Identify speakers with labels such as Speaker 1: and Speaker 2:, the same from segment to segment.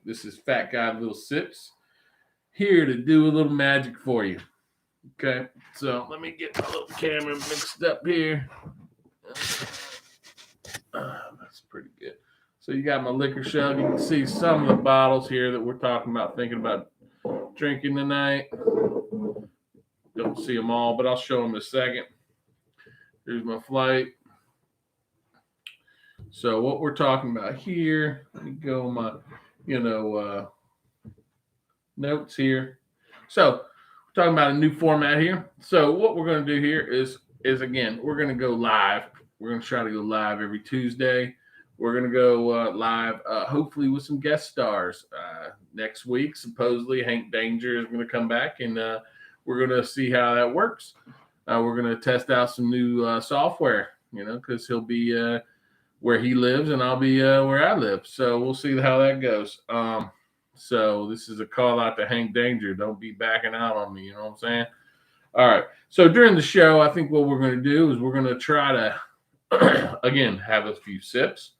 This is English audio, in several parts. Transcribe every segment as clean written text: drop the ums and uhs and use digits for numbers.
Speaker 1: This is Fat Guy Little Sips here to do a little magic for you. Okay, so let me get my little camera mixed up here. That's pretty good. So you got my liquor shelf. You can see some of the bottles here that we're talking about, thinking about drinking tonight. Don't see them all, but I'll show them in a second. Here's my flight. So what we're talking about here, let me go my, you know, notes here. So we're talking about a new format here. So what we're going to do here is again, we're going to go live. We're going to try to go live every Tuesday. We're going to go live, hopefully with some guest stars next week. Supposedly Hank Danger is going to come back, and we're going to see how that works. We're going to test out some new software, because he'll be where he lives and I'll be where I live. So we'll see how that goes. So this is a call out to Hank Danger. Don't be backing out on me. You know what I'm saying? All right. So during the show, I think what we're going to do is we're going to try to, again, have a few sips.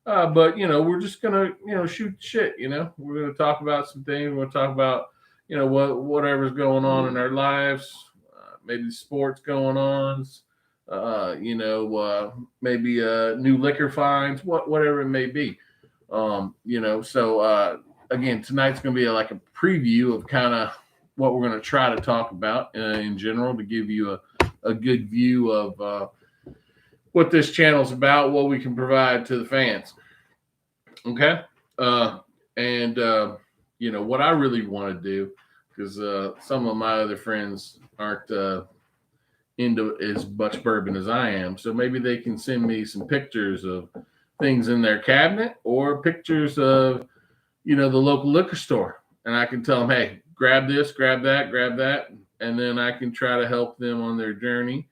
Speaker 1: But, we're just going to, shoot shit, We're going to talk about some things. We're going to talk about, whatever's going on in our lives, maybe sports going on, maybe new liquor finds, whatever it may be. So again, tonight's going to be like a preview of kind of what we're going to try to talk about in general to give you a good view of what this channel is about, what we can provide to the fans. Okay. What I really want to do, because some of my other friends aren't into as much bourbon as I am. So maybe they can send me some pictures of things in their cabinet or pictures of, the local liquor store. And I can tell them, hey, grab this, grab that. And then I can try to help them on their journey.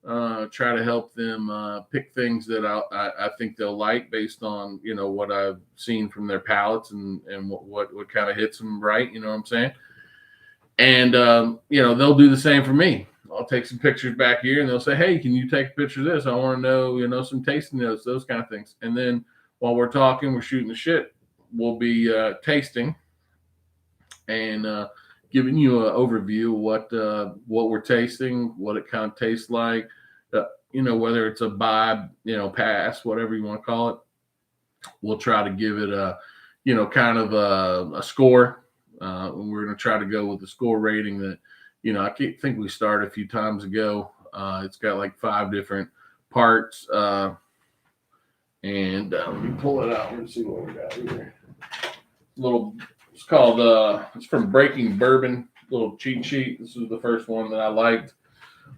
Speaker 1: Try to help them pick things that I think they'll like based on, what I've seen from their palates and what kind of hits them right. You know what I'm saying? And, they'll do the same for me. I'll take some pictures back here and they'll say, hey, can you take a picture of this? I want to know, some tasting notes, those kind of things. And then while we're talking, we're shooting the shit, we'll be tasting and giving you an overview of what we're tasting, what it kind of tastes like, whether it's a vibe, pass, whatever you want to call it. We'll try to give it a, kind of a score. We're going to try to go with the score rating that, I think we started a few times ago. It's got like 5 different parts. And let me pull it out and see what we got here. It's called, it's from Breaking Bourbon, little cheat sheet. This is the first one that I liked.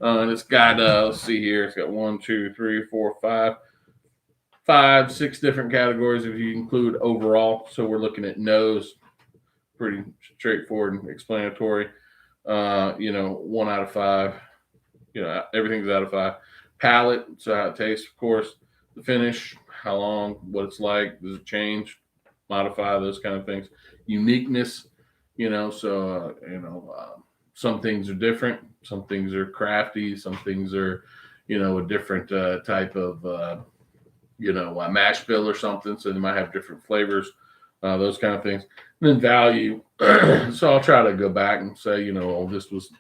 Speaker 1: And it's got, let's see here. It's got 1, 2, 3, 4, 5, 6 different categories if you include overall. So we're looking at nose, pretty straightforward and explanatory. 1 out of 5. Everything's out of 5. Palate, so how it tastes, of course. The finish, how long, what it's like, does it change, modify, those kind of things. Uniqueness, some things are different, some things are crafty, some things are, a different type of, a mash bill or something, so they might have different flavors, those kind of things. And then value. So I'll try to go back and say, this was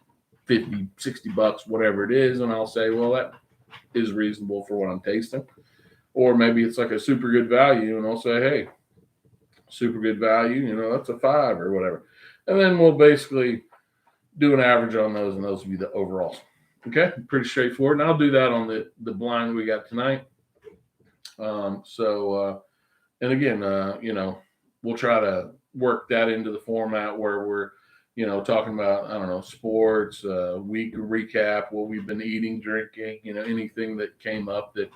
Speaker 1: $50, $60, whatever it is. And I'll say, well, that is reasonable for what I'm tasting. Or maybe it's like a super good value. And I'll say, hey, super good value, that's a 5 or whatever. And then we'll basically do an average on those, and those will be the overalls. Okay. Pretty straightforward. And I'll do that on the blind that we got tonight. And again, we'll try to work that into the format where we're, talking about, I don't know, sports, week recap, what we've been eating, drinking, anything that came up that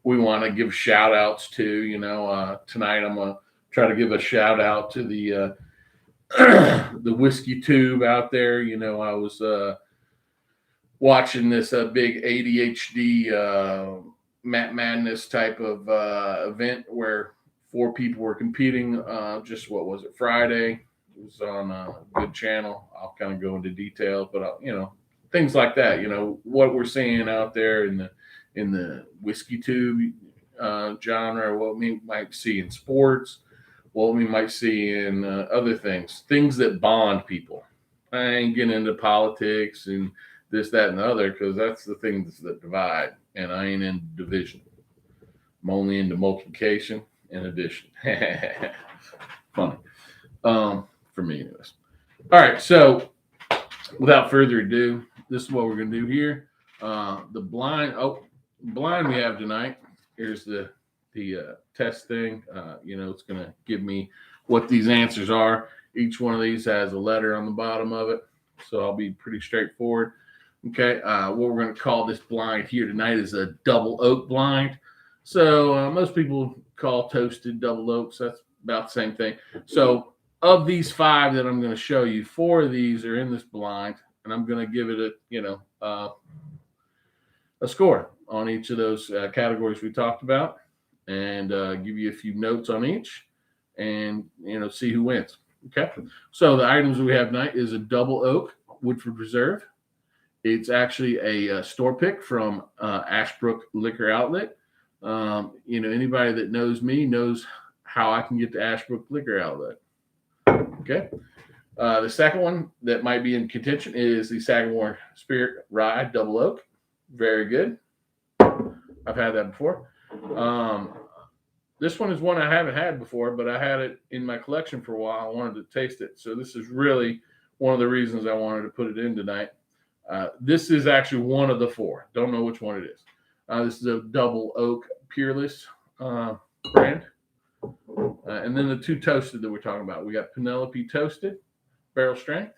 Speaker 1: we want to give shout outs to, tonight I'm going to try to give a shout out to the, the whiskey tube out there. I was, watching this big ADHD, Matt Madness type of event where 4 people were competing. Just what was it, Friday? It was on a good channel. I'll kind of go into detail, but things like that. What we're seeing out there in the whiskey tube genre, what we might see in sports, what we might see in other things that bond people. I ain't getting into politics and this, that, and the other because that's the things that divide, and I ain't into division. I'm only into multiplication and addition. Funny, for me, anyways. All right, so without further ado, this is what we're gonna do here. The blind we have tonight. Here's the test thing. It's gonna give me what these answers are. Each one of these has a letter on the bottom of it, so I'll be pretty straightforward. Okay, what we're gonna call this blind here tonight is a double oak blind. So most people call toasted double oaks. That's about the same thing. So of these five that I'm going to show you, four of these are in this blind, and I'm going to give it a score on each of those categories we talked about, and give you a few notes on each, and see who wins. Okay. So the items we have tonight is a double oak Woodford Reserve. It's actually a store pick from Ashbrook Liquor Outlet. Anybody that knows me knows how I can get to Ashbrook Liquor Outlet. Okay. The second one that might be in contention is the Sagamore Spirit Rye Double Oak. Very good. I've had that before. This one is one I haven't had before, but I had it in my collection for a while. I wanted to taste it. So this is really one of the reasons I wanted to put it in tonight. This is actually one of the four. Don't know which one it is. This is a double oak Peerless brand. And then the two toasted that we're talking about. We got Penelope Toasted, barrel strength.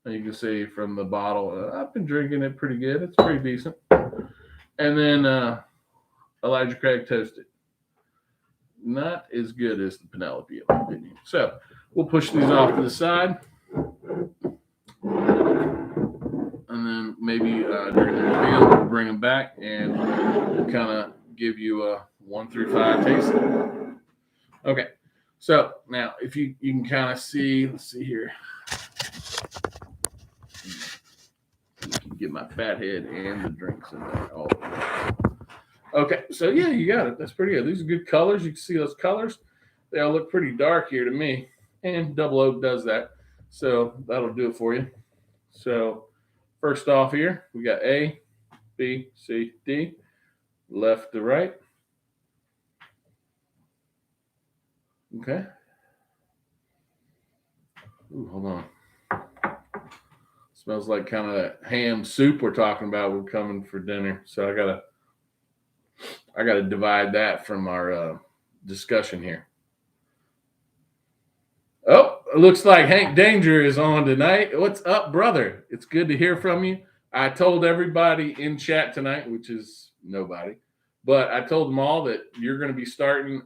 Speaker 1: And you can see from the bottle, I've been drinking it pretty good. It's pretty decent. And then Elijah Craig Toasted. Not as good as the Penelope, in my opinion. So we'll push these off to the side. And then maybe during the reveal, we'll bring them back and kind of give you a 1 through 5 taste. Okay, so now if you can kind of see, let's see here. I can get my fat head and the drinks in there. Okay, so yeah, you got it. That's pretty good. These are good colors. You can see those colors. They all look pretty dark here to me. And double oak does that. So that'll do it for you. So first off here, we got A, B, C, D, left to right. Okay. Ooh, hold on. Smells like kind of that ham soup we're talking about. We're coming for dinner, so I gotta divide that from our discussion here. Oh, it looks like Hank Danger is on tonight. What's up, brother? It's good to hear from you. I told everybody in chat tonight, which is nobody, but I told them all that you're going to be starting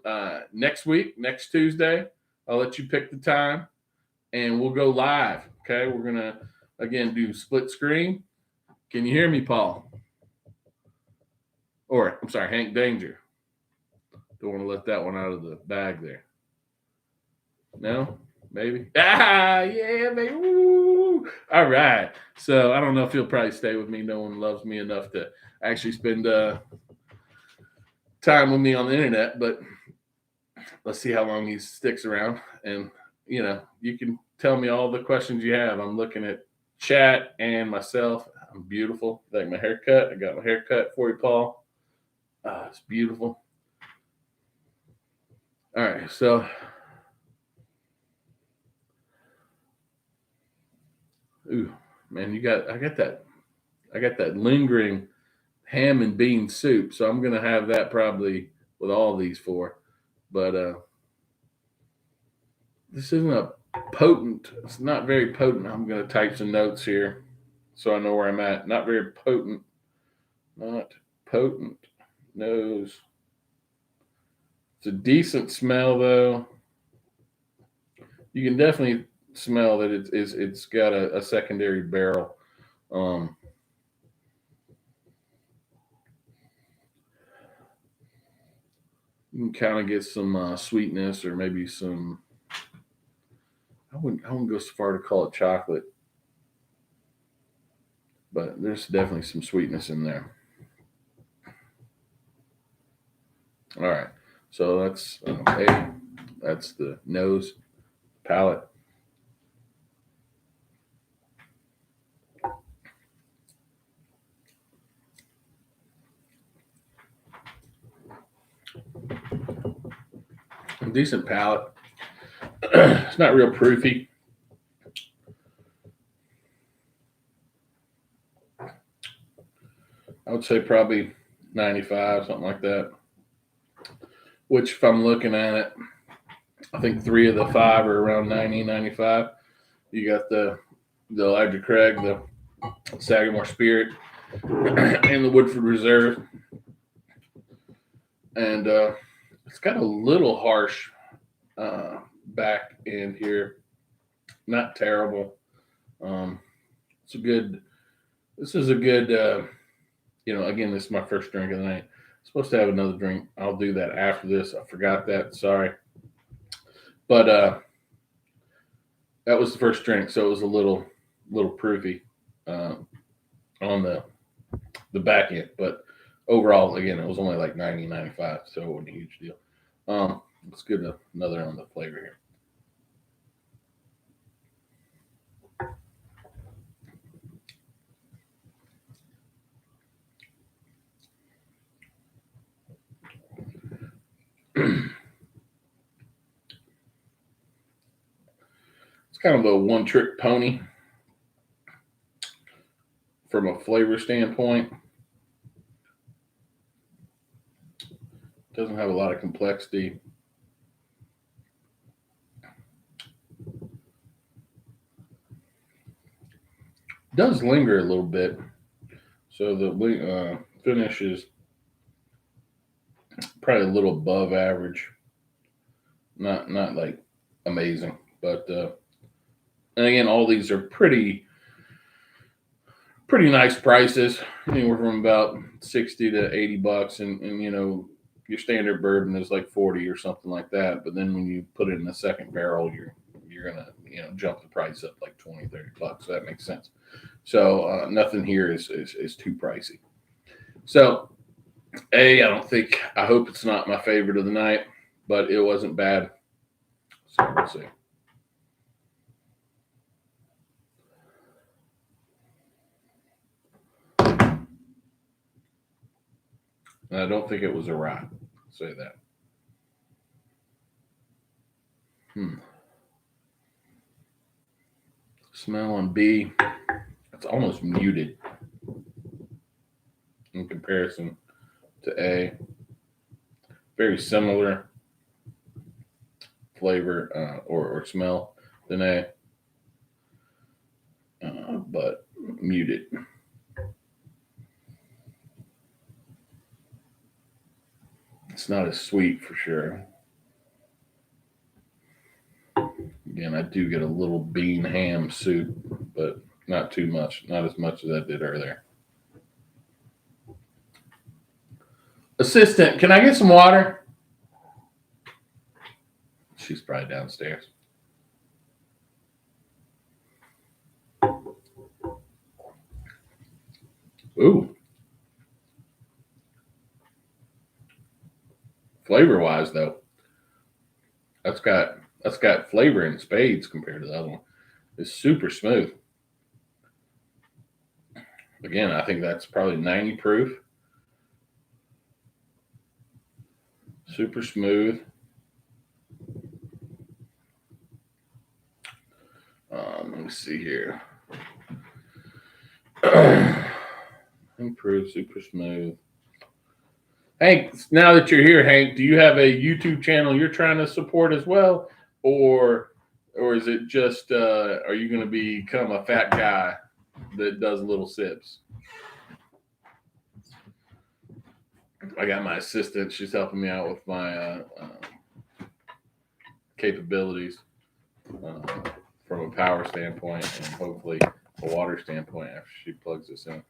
Speaker 1: next week, next Tuesday. I'll let you pick the time, and we'll go live. Okay, we're going to, again, do split screen. Can you hear me, Paul? Or, I'm sorry, Hank Danger. Don't want to let that one out of the bag there. No? Maybe. Yeah, baby. Woo. All right. So I don't know if he'll probably stay with me. No one loves me enough to actually spend time with me on the internet, but let's see how long he sticks around. And, you can tell me all the questions you have. I'm looking at chat and myself. I'm beautiful. Like my haircut. I got my haircut for you, Paul. It's beautiful. All right. So, ooh, man, I got that lingering ham and bean soup. So I'm gonna have that probably with all these four. But this isn't a potent. It's not very potent. I'm gonna type some notes here so I know where I'm at. Not very potent. Not potent. Nose. It's a decent smell though. You can definitely smell that it's got a secondary barrel. You can kind of get some sweetness or maybe some. I wouldn't go so far to call it chocolate, but there's definitely some sweetness in there. All right, so that's A, That's the nose, palate. Decent palate. It's not real proofy. I would say probably 95, something like that. Which, if I'm looking at it, I think 3 of the 5 are around 90, 95. You got the Elijah Craig, the Sagamore Spirit, and the Woodford Reserve. And it's got a little harsh back end here. Not terrible. Um, it's a good. This is a good. Again, this is my first drink of the night. I'm supposed to have another drink. I'll do that after this. I forgot that. Sorry, but that was the first drink, so it was a little proofy on the back end. But overall, again, it was only like 90, 95, so it wasn't a huge deal. Let's get another on the flavor here. It's kind of a one trick pony from a flavor standpoint. Doesn't have a lot of complexity. Does linger a little bit, so the finish is probably a little above average. Not like amazing, but and again, all these are pretty nice prices, anywhere from about 60 to $80, and your standard bourbon is like 40 or something like that. But then when you put it in the second barrel, you're gonna jump the price up like 20, $30. So that makes sense. So nothing here is too pricey. So I hope it's not my favorite of the night, but it wasn't bad. So we'll see. And I don't think it was a rye. I'll say that. Smell on B, it's almost muted in comparison to A. Very similar flavor or smell than A, but muted. It's not as sweet for sure. Again, I do get a little bean ham soup, but not too much. Not as much as I did earlier. Assistant, can I get some water? She's probably downstairs. Ooh. Flavor wise though, that's got flavor in spades compared to the other one. It's super smooth. Again, I think that's probably 90 proof. Super smooth. Let me see here. Improved, super smooth. Hank, now that you're here, Hank, do you have a YouTube channel you're trying to support as well, or is it just are you going to become a fat guy that does little sips? I got my assistant; she's helping me out with my capabilities from a power standpoint and hopefully a water standpoint after she plugs this in.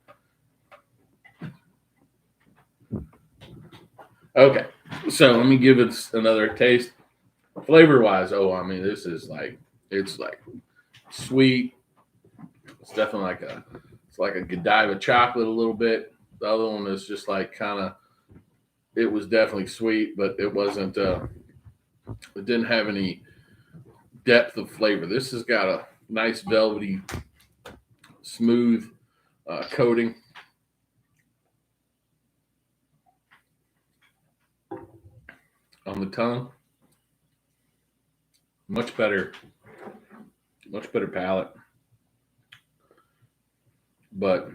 Speaker 1: Okay, so let me give it another taste. Flavor wise, this is it's like sweet. It's definitely like a Godiva chocolate a little bit. The other one is just like kind of. It was definitely sweet, but it wasn't. It didn't have any depth of flavor. This has got a nice velvety, smooth coating. On the tongue. Much better, much better palate. But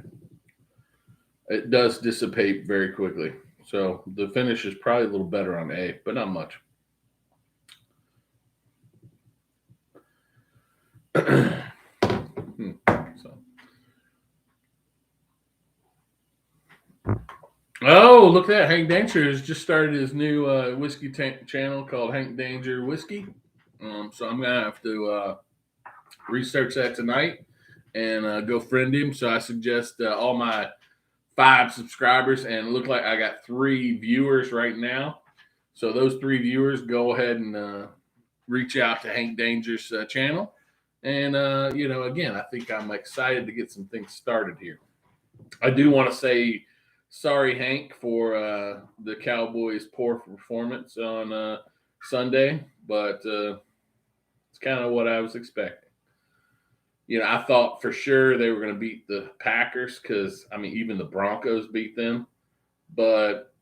Speaker 1: it does dissipate very quickly. So the finish is probably a little better on A, but not much. So. Oh, look at that. Hank Danger has just started his new whiskey channel called Hank Danger Whiskey. So I'm going to have to research that tonight and go friend him. So I suggest all my 5 subscribers, and look like I got 3 viewers right now. So those 3 viewers, go ahead and reach out to Hank Danger's channel. And, again, I think I'm excited to get some things started here. I do want to say sorry, Hank, for the Cowboys' poor performance on Sunday, but it's kind of what I was expecting. I thought for sure they were going to beat the Packers because, even the Broncos beat them. But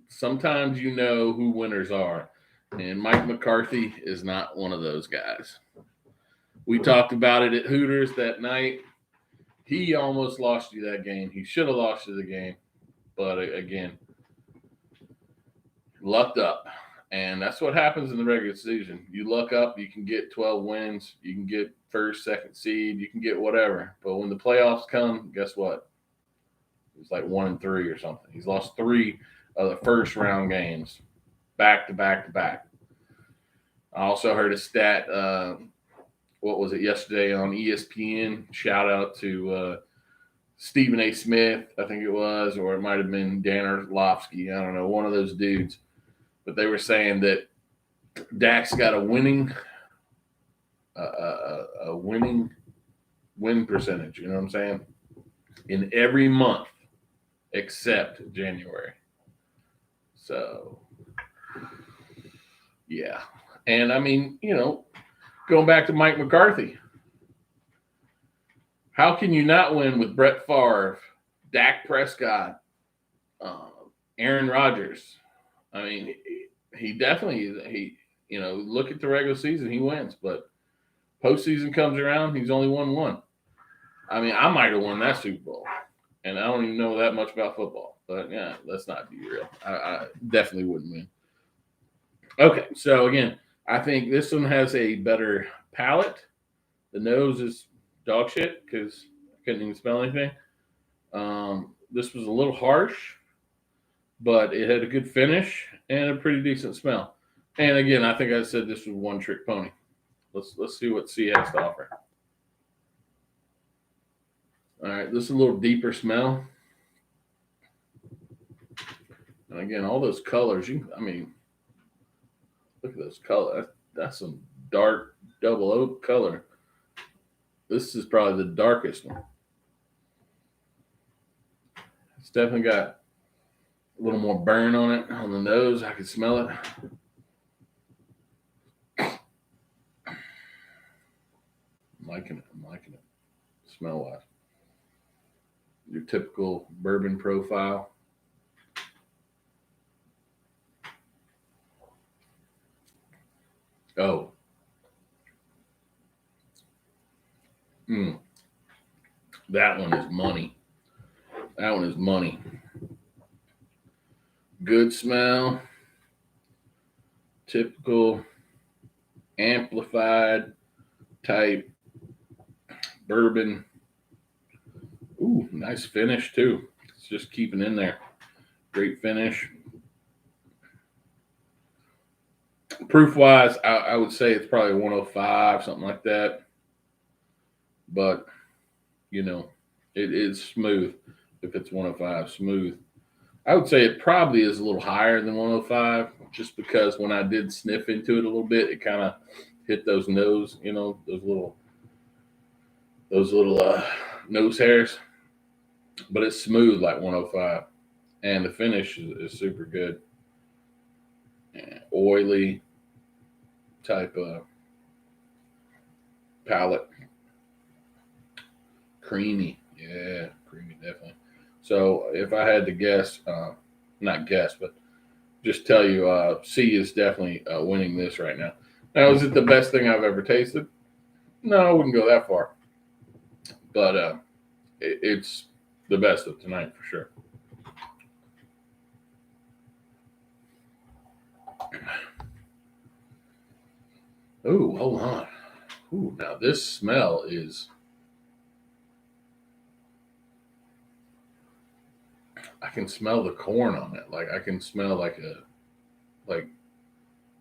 Speaker 1: sometimes you know who winners are. And Mike McCarthy is not one of those guys. We talked about it at Hooters that night. He almost lost you that game. He should have lost you the game. But again, lucked up. And that's what happens in the regular season. You luck up, you can get 12 wins, you can get first, second seed, you can get whatever. But when the playoffs come, guess what? It's like 1-3 or something. He's lost 3 of the first round games back to back to back. I also heard a stat, what was it, yesterday on ESPN? Shout out to Stephen A. Smith, I think it was, or it might have been Dan Orlovsky. I don't know, one of those dudes. But they were saying that Dak's got a winning win percentage. You know what I'm saying? In every month except January. So, yeah. And going back to Mike McCarthy, how can you not win with Brett Favre, Dak Prescott, Aaron Rodgers? He definitely, look at the regular season, he wins, but postseason comes around, he's only won 1. I might have won that Super Bowl, and I don't even know that much about football, but yeah, let's not be real. I definitely wouldn't win. Okay, so again, I think this one has a better palate. The nose is dog shit because I couldn't even smell anything. This was a little harsh, but it had a good finish and a pretty decent smell. And again, I think I said this was one trick pony. Let's see what C has to offer. All right, this is a little deeper smell. And again, all those colors, look at those colors. That's some dark double oak color. This is probably the darkest one. It's definitely got a little more burn on it on the nose. I can smell it. I'm liking it. Smell wise. Your typical bourbon profile. Oh. That one is money. That one is money. Good smell. Typical amplified type bourbon. Ooh, nice finish too. It's just keeping in there. Great finish. Proof wise, I would say it's probably 105, something like that. But, it is smooth if it's 105, smooth. I would say it probably is a little higher than 105 just because when I did sniff into it a little bit, it kind of hit those nose, those little nose hairs. But it's smooth like 105. And the finish is super good. oily type of palate. Creamy. Yeah, creamy, definitely. So if I had to guess, not guess, but just tell you, C is definitely winning this right now. Now, is it the best thing I've ever tasted? No, I wouldn't go that far, but it's the best of tonight for sure. Ooh, hold on. Ooh, now this smell is. I can smell the corn on it. Like I can smell like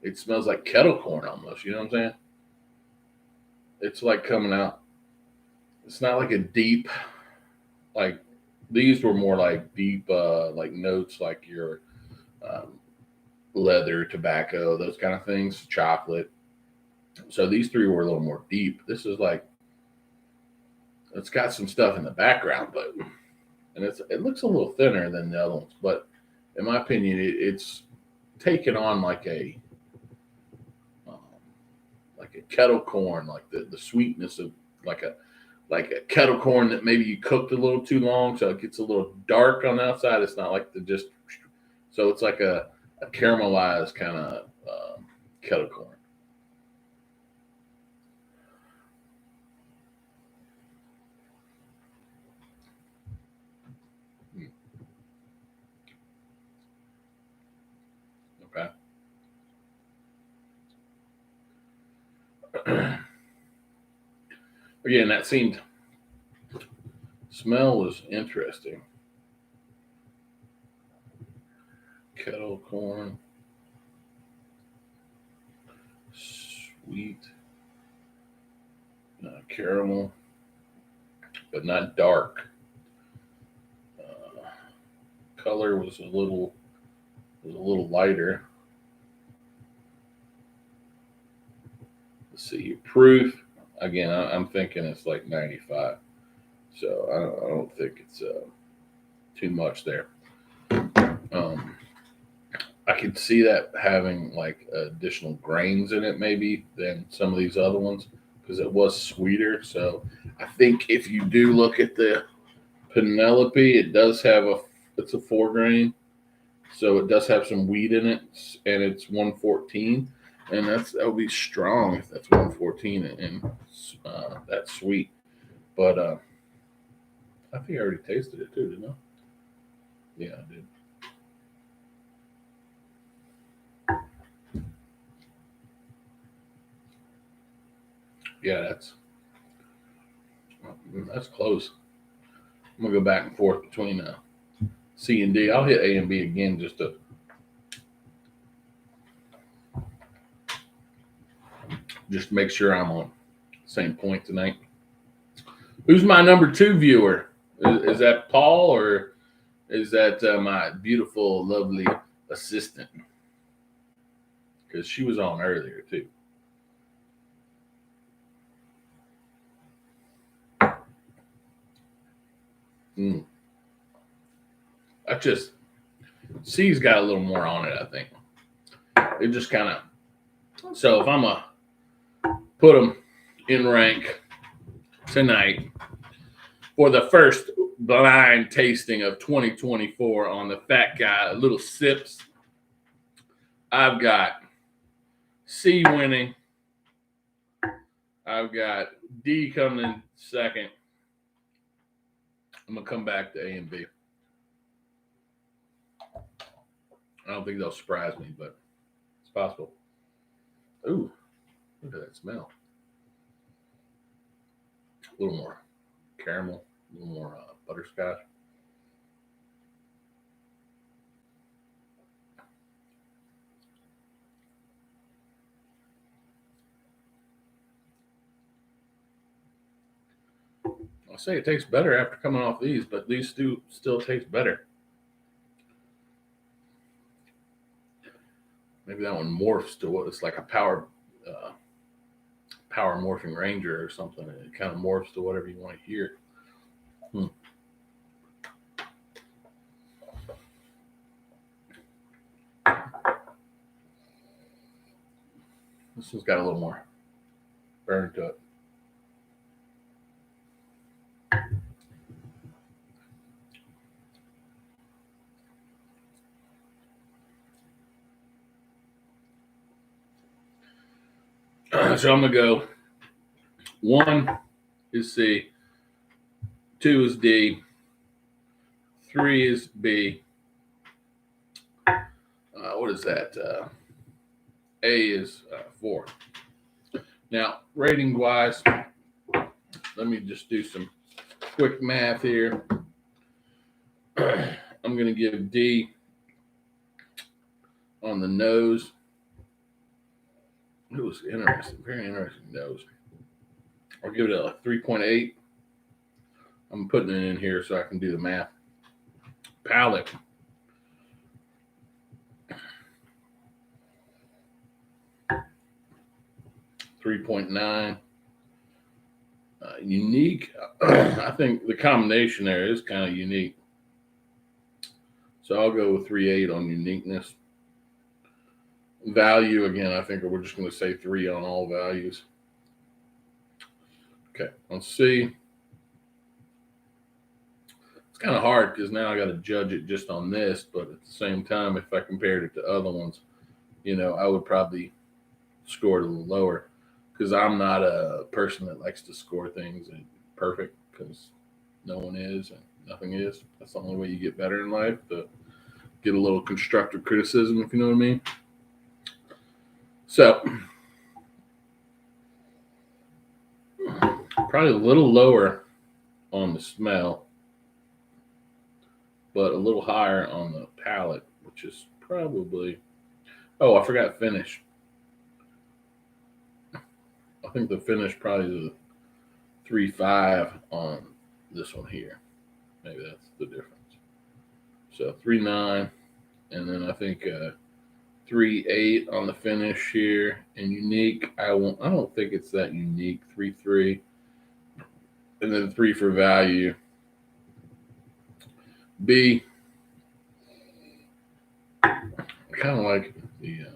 Speaker 1: it smells like kettle corn almost. You know what I'm saying? It's like coming out. It's not like a deep like these were more like deep like notes like your um, leather, tobacco, those kind of things, chocolate. So these three were a little more deep. This is like it's got some stuff in the background, but and it looks a little thinner than the other ones. But in my opinion, it's taken on um, like a kettle corn, like the sweetness of like a like a kettle corn that maybe you cooked a little too long, so it gets a little dark on the outside. It's not like the just so it's like a caramelized kind of kettle corn. Mm, okay. Again, that seemed smell was interesting. Kettle corn, sweet, caramel, but not dark. Uh, color was a little lighter. Let's see, proof. Again, I'm thinking it's like 95. So I don't think it's too much there. Um, I could see that having like additional grains in it maybe than some of these other ones because it was sweeter. So I think if you do look at the Penelope, it does have it's a 4 grain, so it does have some wheat in it, and it's 114, and that would be strong if that's 114 and that's sweet. But I think I already tasted it too, didn't I? Yeah, I did. Yeah, that's close. I'm gonna go back and forth between C and D. I'll hit A and B again just to make sure I'm on the same point tonight. Who's my number two viewer? Is that Paul or is that my beautiful, lovely assistant? Because she was on earlier too. Mm. I just C's got a little more on it. I think it just kind of. So if I'm a put them in rank tonight for the first blind tasting of 2024 on the Fat Guy Little Sips, I've got C winning. I've got D coming in second. I'm gonna come back to A and B. I don't think they'll surprise me, but it's possible. Ooh, look at that smell. A little more caramel, a little more butterscotch. I'll say it tastes better after coming off these, but these do still taste better. Maybe that one morphs to what it's like a power morphing ranger or something. It kind of morphs to whatever you want to hear. Hmm. This one's got a little more burn to it. So I'm gonna go. 1 is C, 2 is D, 3 is B. What is that? A is 4. Now, rating wise, let me just do some quick math here. I'm going to give D on the nose. It was interesting, very interesting nose. I'll give it a 3.8. I'm putting it in here so I can do the math. Palate. $3.9. Unique. I think the combination there is kind of unique. So I'll go with 3.8 on uniqueness. Value, again, I think we're just going to say 3 on all values. Okay, on C. It's kind of hard because now I got to judge it just on this, but at the same time, if I compared it to other ones, I would probably score it a little lower because I'm not a person that likes to score things perfect because no one is and nothing is. That's the only way you get better in life, to get a little constructive criticism, if you know what I mean. So, probably a little lower on the smell, but a little higher on the palate, which is probably. Oh, I forgot finish. I think the finish probably is a 3.5 on this one here. Maybe that's the difference. So 3.9, and then I think 3.8 on the finish here, and unique. I don't think it's that unique. 3.3, and then 3 for value. B. Kind of like the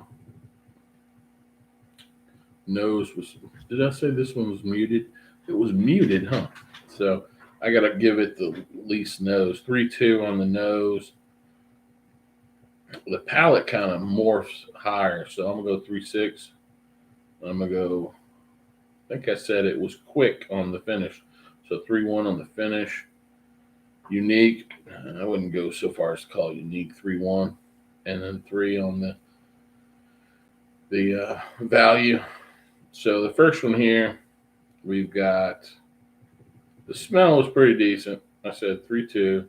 Speaker 1: nose was. Did I say this one was muted? It was muted, huh? So I gotta give it the least nose. 3.2 on the nose. The palate kind of morphs higher, so I'm gonna go 3.6. I'm gonna go. I think I said it was quick on the finish, so 3.1 on the finish. Unique. I wouldn't go so far as to call unique 3.1, and then 3 on the value. So the first one here, we've got the smell was pretty decent. I said 3.2.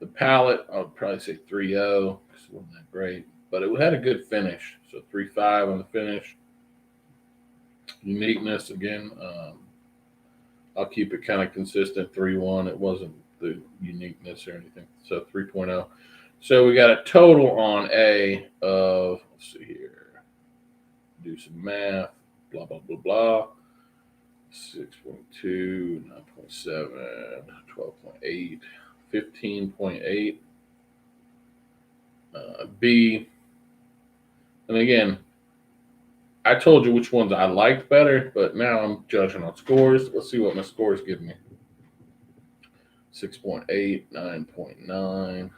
Speaker 1: The palate, I would probably say 3.0. It wasn't that great, but it had a good finish. So 3.5 on the finish. Uniqueness again. I'll keep it kind of consistent. 3.1. It wasn't the uniqueness or anything. So 3.0. So we got a total on A of, let's see here, do some math, blah, blah, blah, blah. 6.2, 9.7, 12.8, 15.8. B. And again, I told you which ones I liked better, but now I'm judging on scores. Let's see what my scores give me. 6.8, 9.9,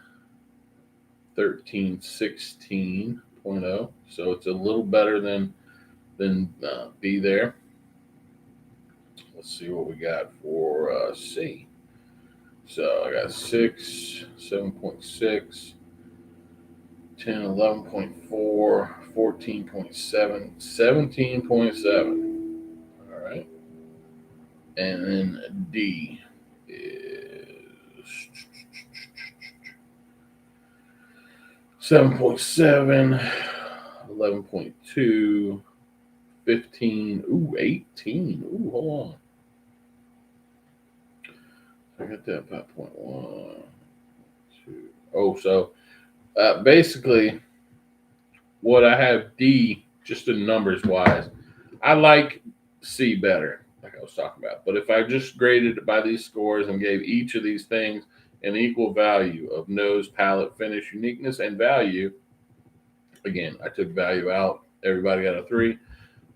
Speaker 1: 13, 16.0. So it's a little better than B there. Let's see what we got for C. So I got 6, 7.6, 10, 11.4, 14.7, 17.7. All right. And then D is 7.7, 11.2, 15, 18. Hold on. I got that 5.1, 2. Oh, so basically, what I have D, just in numbers wise, I like C better, like I was talking about. But if I just graded it by these scores and gave each of these things an equal value of nose, palate, finish, uniqueness, and value, again, I took value out everybody got a 3.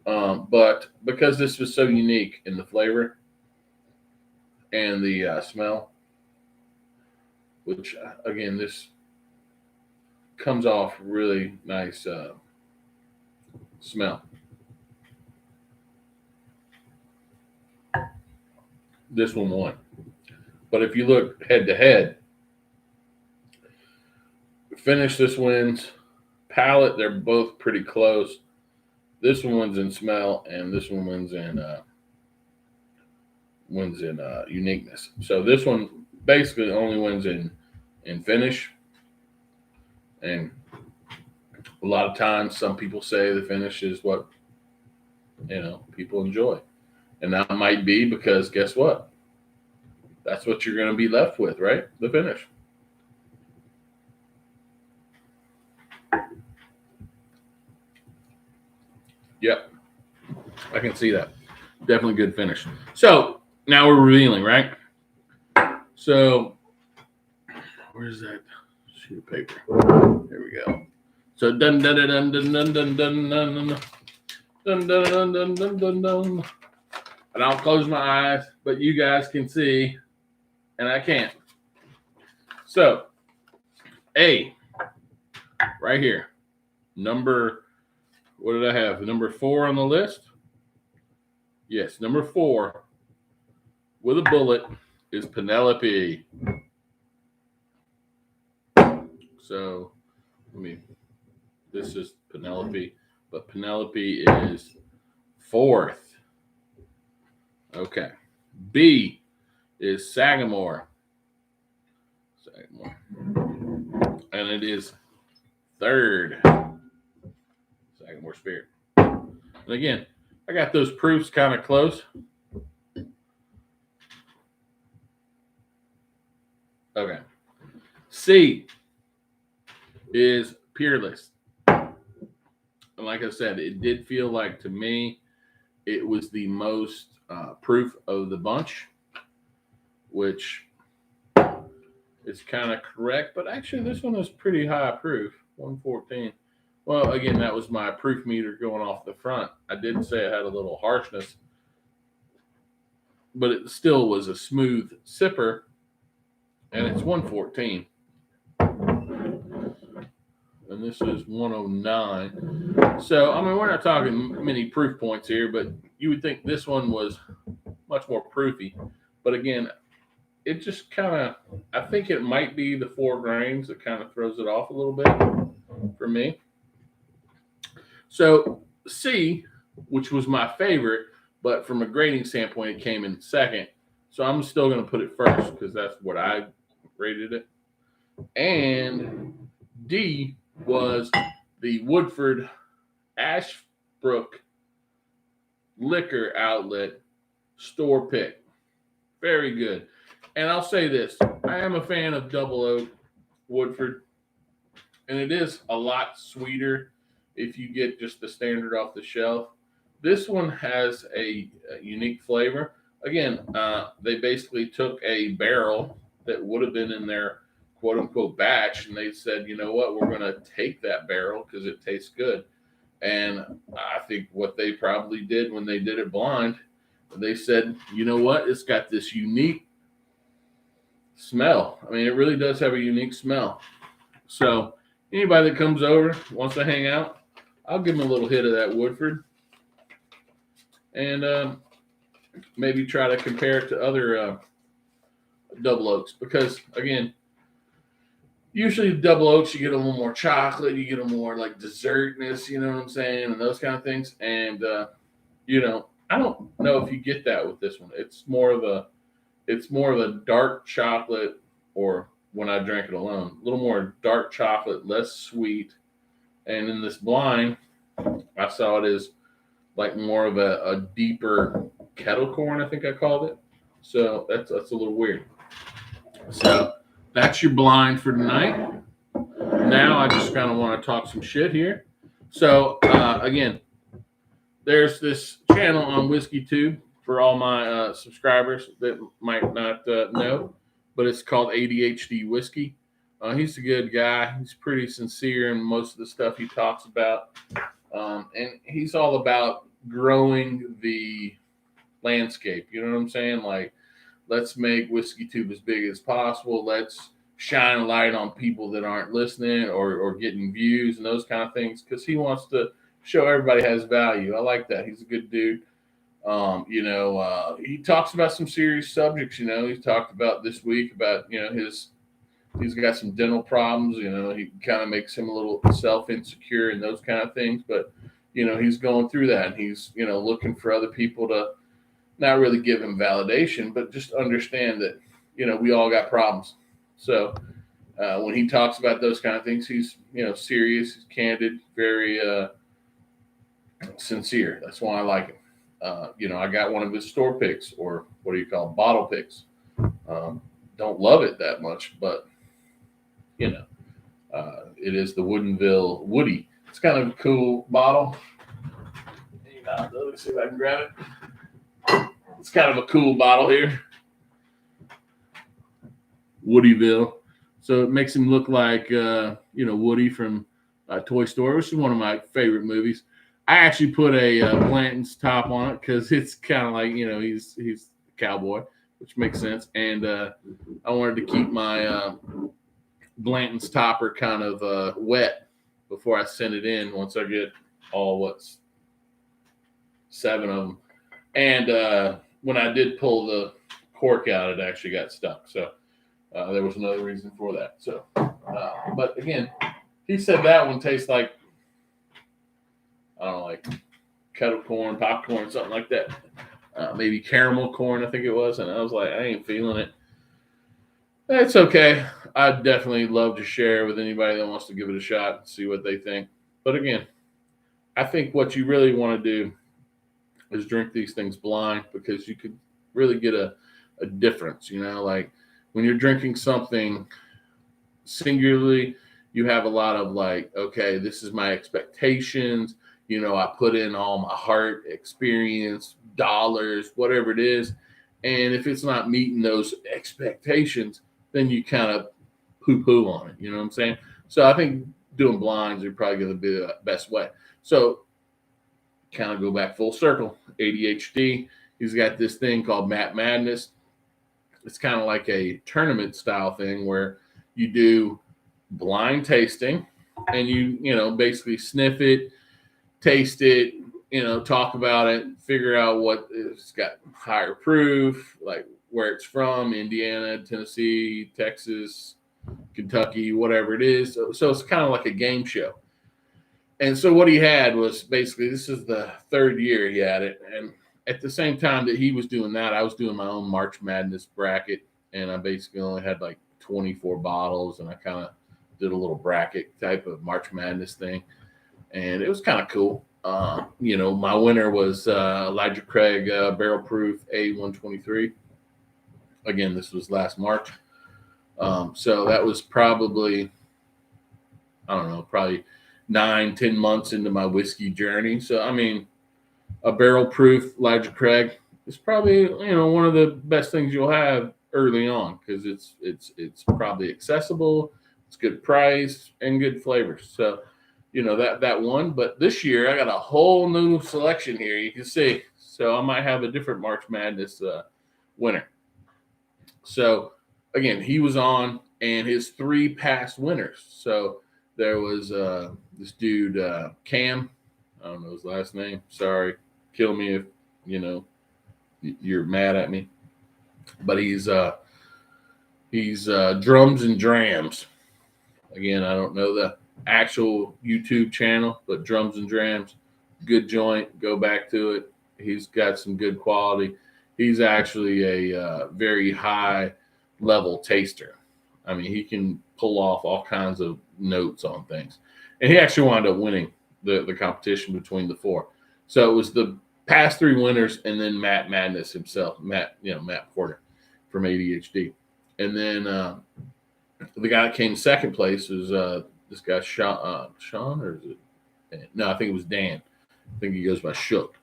Speaker 1: But because this was so unique in the flavor and the smell, which again, this comes off really nice smell. This one won. But if you look head to head, finish this wins. Palate, they're both pretty close. This one wins in smell, and this one wins in uniqueness. So this one basically only wins in finish. And a lot of times, some people say the finish is what people enjoy, and that might be because guess what? That's what you're going to be left with, right? The finish. Yep, I can see that. Definitely good finish. So now we're revealing, right? So where's that sheet of paper? There we go. So dun dun dun dun dun dun dun dun dun dun dun dun dun dun dun. And I'll close my eyes, but you guys can see, and I can't. So A, right here, number. What did I have? Number 4 on the list? Yes, number 4 with a bullet is Penelope. So, this is Penelope, but Penelope is 4th. Okay. B is Sagamore. And it is 3rd. Sagamore Spirit. And again, I got those proofs kind of close. Okay. C is Peerless. And like I said, it did feel like to me it was the most proof of the bunch, which is kind of correct. But actually, this one is pretty high proof, 114. Well, again, that was my proof meter going off the front. I did say it had a little harshness, but it still was a smooth sipper, and it's 114. And this is 109. So, I mean, we're not talking many proof points here, but you would think this one was much more proofy. But again, it just kind of, I think it might be the 4 grains that kind of throws it off a little bit for me. So C, which was my favorite, but from a grading standpoint, it came in 2nd. So I'm still going to put it first because that's what I rated it. And D was the Woodford Ashbrook Liquor Outlet store pick. Very good. And I'll say this, I am a fan of Double Oak Woodford, and it is a lot sweeter if you get just the standard off the shelf. This one has a unique flavor. Again, they basically took a barrel that would have been in their quote-unquote batch, and they said, you know what, we're going to take that barrel because it tastes good. And I think what they probably did when they did it blind, they said, you know what, it's got this unique smell. I mean, it really does have a unique smell. So anybody that comes over, wants to hang out, I'll give them a little hit of that Woodford and maybe try to compare it to other double oaks because, again, usually double oaks, you get a little more chocolate, you get a more like dessertness, you know what I'm saying, and those kind of things. And, I don't know if you get that with this one. It's more of a dark chocolate, or when I drank it alone, a little more dark chocolate, less sweet. And in this blind, I saw it as like more of a deeper kettle corn, I think I called it. So that's a little weird. So that's your blind for tonight. Now I just kind of want to talk some shit here. So again, there's this channel on WhiskeyTube for all my subscribers that might not know, but it's called ADHD Whiskey. He's a good guy. He's pretty sincere in most of the stuff he talks about. And he's all about growing the landscape. You know what I'm saying? Like, let's make Whiskey Tube as big as possible. Let's shine a light on people that aren't listening or getting views and those kind of things because he wants to show everybody has value. I like that. He's a good dude. He talks about some serious subjects. He's talked about this week about he's got some dental problems. He kind of makes him a little self insecure and those kind of things. But he's going through that, and he's looking for other people to not really give him validation, but just understand that we all got problems. So when he talks about those kind of things, he's serious, he's candid, very sincere. That's why I like him. I got one of his store picks, or what do you call bottle picks. Don't love it that much, but it is the Woodinville Woody. It's kind of a cool bottle. Let me see if I can grab it. It's kind of a cool bottle here. Woodyville. So it makes him look like, Woody from Toy Story, which is one of my favorite movies. I actually put a Blanton's top on it because it's kind of like, he's a cowboy, which makes sense. And I wanted to keep my Blanton's topper kind of wet before I send it in once I get all 7 of them. And when I did pull the cork out, it actually got stuck. So there was another reason for that. So, but again, he said that one tastes like, I don't know, like kettle corn, popcorn, something like that. Maybe caramel corn, I think it was. And I was like, I ain't feeling it. It's okay. I'd definitely love to share with anybody that wants to give it a shot and see what they think. But again, I think what you really want to do is drink these things blind because you could really get a difference. Like when you're drinking something singularly, you have a lot of like, okay, this is my expectations. I put in all my heart, experience, dollars, whatever it is. And if it's not meeting those expectations, then you kind of poo on it. You know what I'm saying? So I think doing blinds are probably going to be the best way. So kind of go back full circle. ADHD, he's got this thing called Matt Madness. It's kind of like a tournament style thing where you do blind tasting and you basically sniff it, taste it, talk about it, figure out what it's got higher proof, like where it's from, Indiana, Tennessee, Texas, Kentucky, whatever it is. So it's kind of like a game show. And so what he had was basically, this is the 3rd year he had it. And at the same time that he was doing that, I was doing my own March Madness bracket. And I basically only had like 24 bottles. And I kind of did a little bracket type of March Madness thing. And it was kind of cool. My winner was Elijah Craig Barrel Proof A123. Again, this was last March. So that was probably, I don't know, probably 9-10 months into my whiskey journey. So, I mean, a barrel proof Elijah Craig is probably, one of the best things you'll have early on because it's probably accessible, it's good price and good flavors. So, that one. But this year I got a whole new selection here. You can see. So I might have a different March Madness winner. So again, he was on, and his 3 past winners. So there was this dude Cam. I don't know his last name. Sorry, kill me if you're mad at me. But he's Drums and Drams. Again, I don't know the actual YouTube channel, but Drums and Drams, good joint. Go back to it. He's got some good quality. He's actually a very high level taster. I mean, he can pull off all kinds of notes on things. And he actually wound up winning the competition between the 4. So it was the past 3 winners and then Matt Madness himself, Matt Porter from ADHD. And then the guy that came second place was this guy, Sean, or is it? No, I think it was Dan. I think he goes by Shook.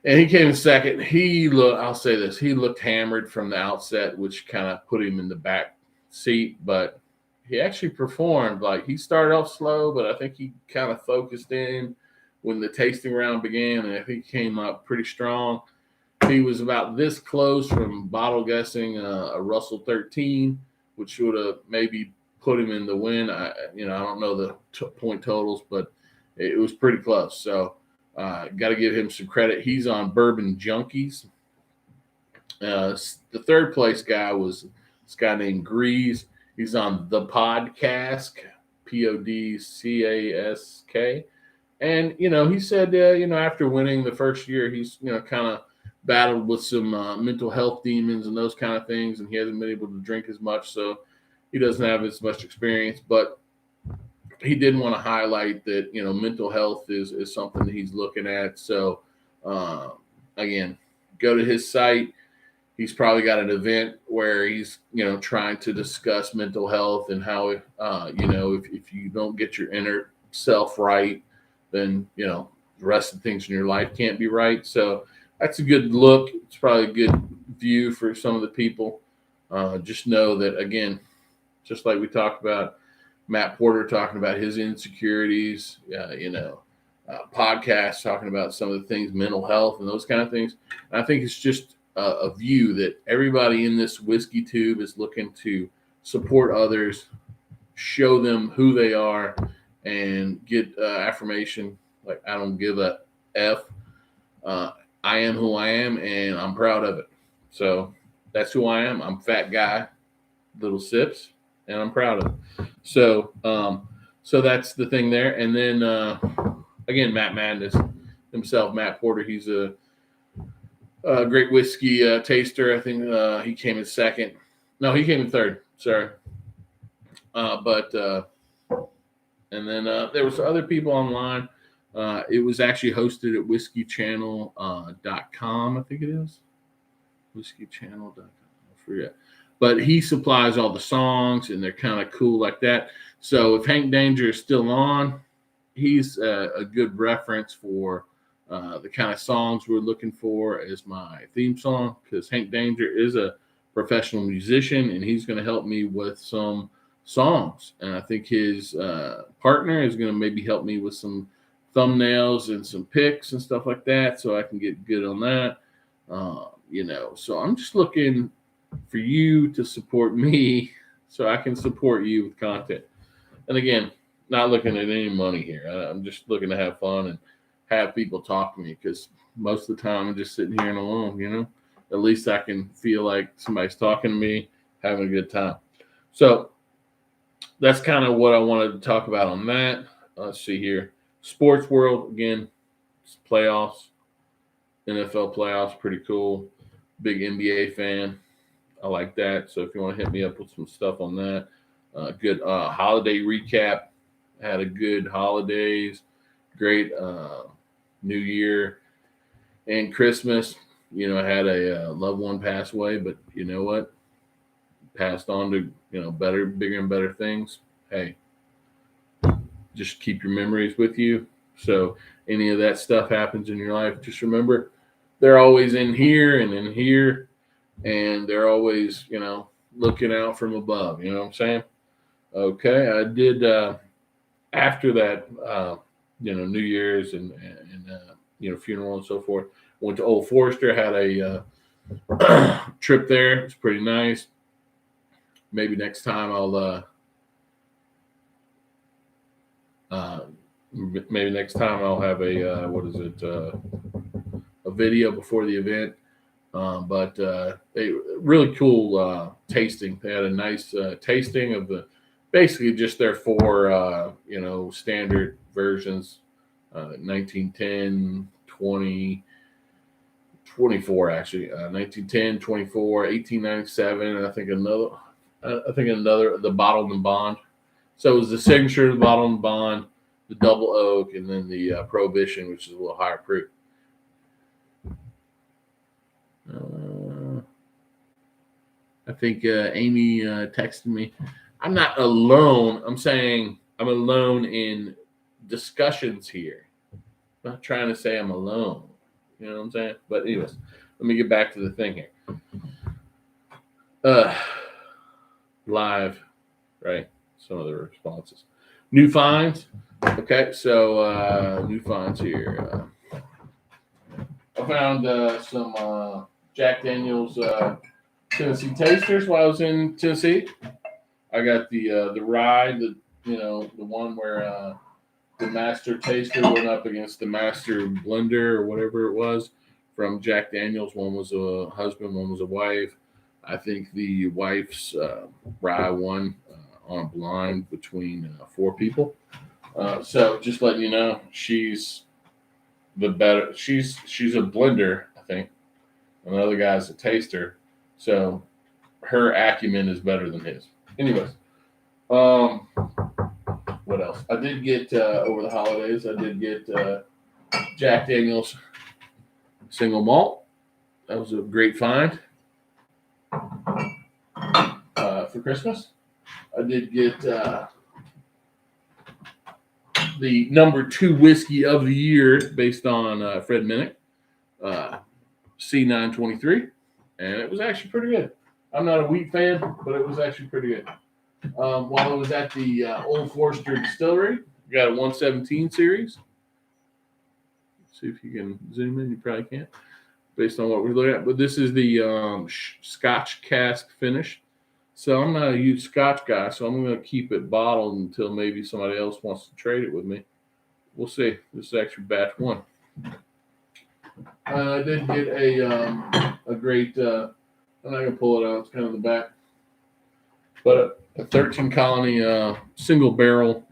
Speaker 1: And he came in second. I'll say this, he looked hammered from the outset, which kind of put him in the back seat. But he actually performed. Like he started off slow, but I think he kind of focused in when the tasting round began, and I think he came up pretty strong. He was about this close from bottle guessing a Russell 13, which would have maybe put him in the win. I don't know the point totals, but it was pretty close. So got to give him some credit. He's on Bourbon Junkies. The third place guy was this guy named Grease. He's on the Podcast, Podcask. And, he said, after winning the first year, he's, kind of battled with some mental health demons and those kind of things. And he hasn't been able to drink as much. So he doesn't have as much experience. But he did want to highlight that, mental health is something that he's looking at. So, again, go to his site. He's probably got an event where he's, trying to discuss mental health and how, if you don't get your inner self right, then, the rest of the things in your life can't be right. So that's a good look. It's probably a good view for some of the people. Just know that, again, just like we talked about Matt Porter talking about his insecurities, podcasts talking about some of the things, mental health and those kind of things. And I think it's just a view that everybody in this whiskey tube is looking to support others, show them who they are, and get affirmation. Like, I don't give a F. I am who I am, and I'm proud of it. So that's who I am. I'm a fat guy, little sips, and I'm proud of it. So, so that's the thing there. And then, again, Matt Madness himself, Matt Porter, he's a great whiskey taster. I think he came in second. No, he came in third. Sorry. And then there was other people online. It was actually hosted at whiskeychannel.com, I think it is. Whiskeychannel.com. I forget. But he supplies all the songs, and they're kind of cool like that. So if Hank Danger is still on, he's a good reference for the kind of songs we're looking for as my theme song, because Hank Danger is a professional musician, and he's going to help me with some songs. And I think his partner is going to maybe help me with some thumbnails and some pics and stuff like that, so I can get good on that. So I'm just looking for you to support me so I can support you with content. And again, not looking at any money here. I'm just looking to have fun and have people talk to me, because most of the time I'm just sitting here and alone, At least I can feel like somebody's talking to me, having a good time. So that's kind of what I wanted to talk about on that. Let's see here. Sports world, again, playoffs, NFL playoffs, pretty cool. Big NBA fan. I like that. So if you want to hit me up with some stuff on that, good holiday recap. Had a good holidays, great New Year and Christmas. I had a loved one pass away, but you know what? Passed on to better, bigger, and better things. Hey, just keep your memories with you. So any of that stuff happens in your life, just remember they're always in here and in here, and they're always, looking out from above. You know what I'm saying? Okay, I did after that, New Year's and funeral and so forth. Went to Old Forester, had a trip there. It's pretty nice. Maybe next time I'll maybe next time I'll have a a video before the event. But they really cool tasting. They had a nice tasting of basically just their four standard versions: 1910, 20, 24 actually, 1910, 24, 1897, and I think another the bottled and bond. So it was the signature, the bottled and bond, the double oak, and then the prohibition, which is a little higher proof. I think Amy texted me. I'm not alone. I'm saying I'm alone in discussions here. I'm not trying to say I'm alone. You know what I'm saying? But anyways, let me get back to the thing here. Live, right? some of the responses. New finds. Okay, so new finds here. I found some Jack Daniel's Tennessee Tasters while I was in Tennessee. I got the rye, the one where the master taster went up against the master blender or whatever it was from Jack Daniel's. One was a husband, one was a wife. I think the wife's rye won on a blind between 4 people. So just letting you know, she's the better. She's a blender, I think. Another guy's a taster. So her acumen is better than his. Anyways, what else? I did get over the holidays. I did get Jack Daniel's single malt. That was a great find for Christmas. I did get the number 2 whiskey of the year based on Fred Minnick, C923, and it was actually pretty good. I'm not a wheat fan, but it was actually pretty good. While I was at the Old Forester Distillery, we got a 117 series. Let's see if you can zoom in. You probably can't, based on what we're looking at. But this is the Scotch cask finish. So I'm not a huge Scotch guy, so I'm going to keep it bottled until maybe somebody else wants to trade it with me. We'll see. This is actually batch 1. I did get a great. I'm not going to pull it out. It's kind of the back, but a 13 colony single barrel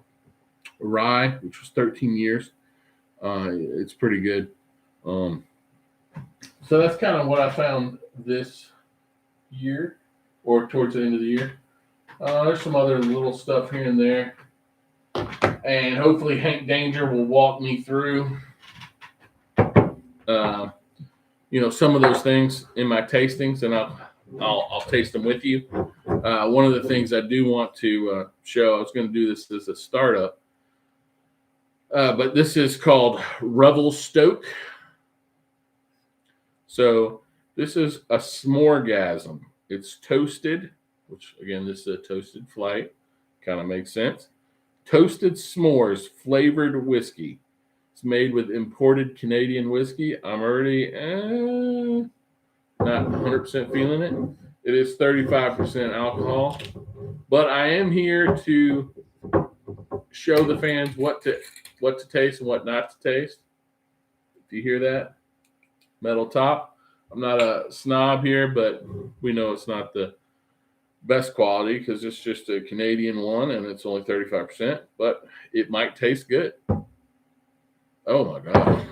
Speaker 1: rye, which was 13 years. It's pretty good. So that's kind of what I found this year, or towards the end of the year. There's some other little stuff here and there, and hopefully Hank Danger will walk me through, some of those things in my tastings, and I'll taste them with you. One of the things I do want to show, I was going to do this as a startup, but this is called Revel Stoke. So this is a s'moregasm. It's toasted, which again, this is a toasted flight. Kind of makes sense. Toasted s'mores flavored whiskey. It's made with imported Canadian whiskey. I'm already not 100% feeling it. It is 35% alcohol, but I am here to show the fans what to taste and what not to taste. Do you hear that? Metal top. I'm not a snob here, but we know it's not the best quality because it's just a Canadian one and it's only 35%, but it might taste good. Oh my God.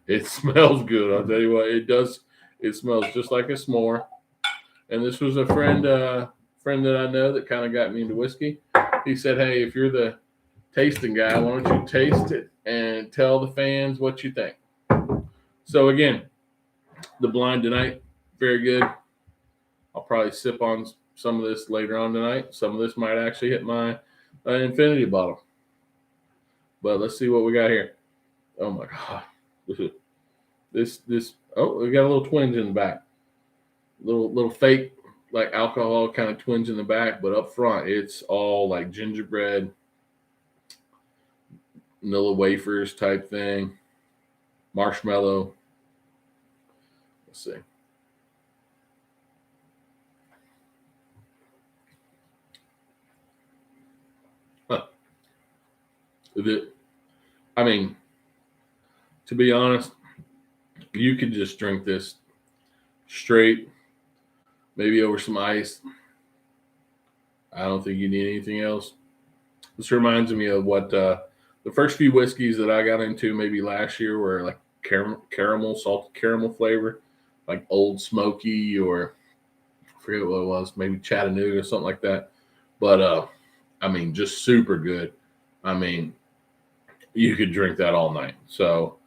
Speaker 1: It smells good. I'll tell you what, it does. It smells just like a s'more. And this was a friend that I know that kind of got me into whiskey. He said, hey, if you're the tasting guy, why don't you taste it and tell the fans what you think? So again, the blind tonight, very good. I'll probably sip on some of this later on tonight. Some of this might actually hit my infinity bottle. But let's see what we got here. Oh my God. This oh, we got a little twinge in the back. Little fake like alcohol kind of twinge in the back, but up front it's all like gingerbread, vanilla wafers type thing, marshmallow. Let's see. I mean, to be honest, you could just drink this straight, maybe over some ice. I don't think you need anything else. This reminds me of what the first few whiskeys that I got into maybe last year were like caramel, salted caramel flavor, like Old Smoky, or I forget what it was, maybe Chattanooga or something like that. But I mean, just super good. I mean, you could drink that all night. So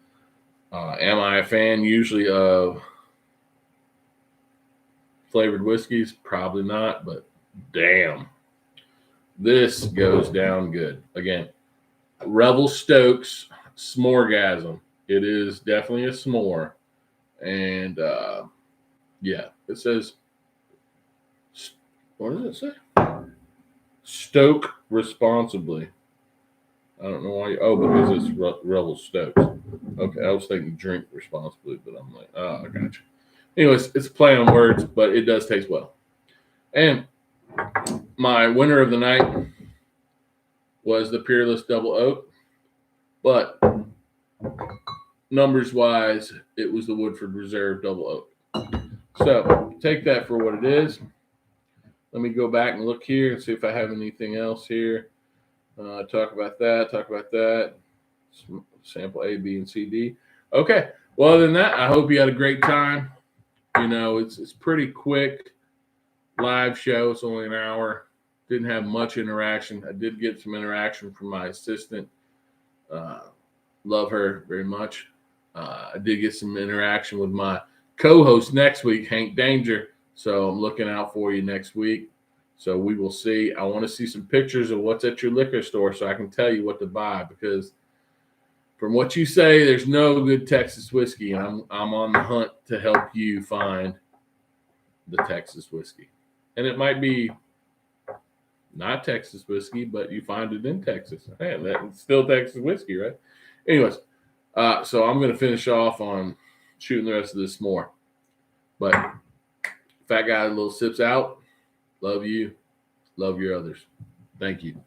Speaker 1: am I a fan usually of flavored whiskeys? Probably not, but damn, this goes down good. Again, Revel Stokes s'moregasm. It is definitely a s'more. And yeah, it says, what does it say? Stoke responsibly. I don't know why. Oh, because it's Rebel Stokes. Okay, I was thinking drink responsibly, but I'm like, oh, I got you. Anyways, it's a play on words, but it does taste well. And my winner of the night was the Peerless Double Oak, but numbers wise, it was the Woodford Reserve Double Oak. So take that for what it is. Let me go back and look here and see if I have anything else here. Talk about that. Sample A, B, and C, D. Okay. Well, other than that, I hope you had a great time. You know, it's pretty quick live show. It's only an hour. Didn't have much interaction. I did get some interaction from my assistant. Love her very much. I did get some interaction with my co-host next week, Hank Danger. So I'm looking out for you next week. So we will see. I want to see some pictures of what's at your liquor store so I can tell you what to buy, because from what you say, there's no good Texas whiskey, and I'm on the hunt to help you find the Texas whiskey. And it might be not Texas whiskey, but you find it in Texas. Man, that's still Texas whiskey, right? Anyways, so I'm going to finish off on shooting the rest of this more. But Fat Guy Little Sips out. Love you. Love your others. Thank you.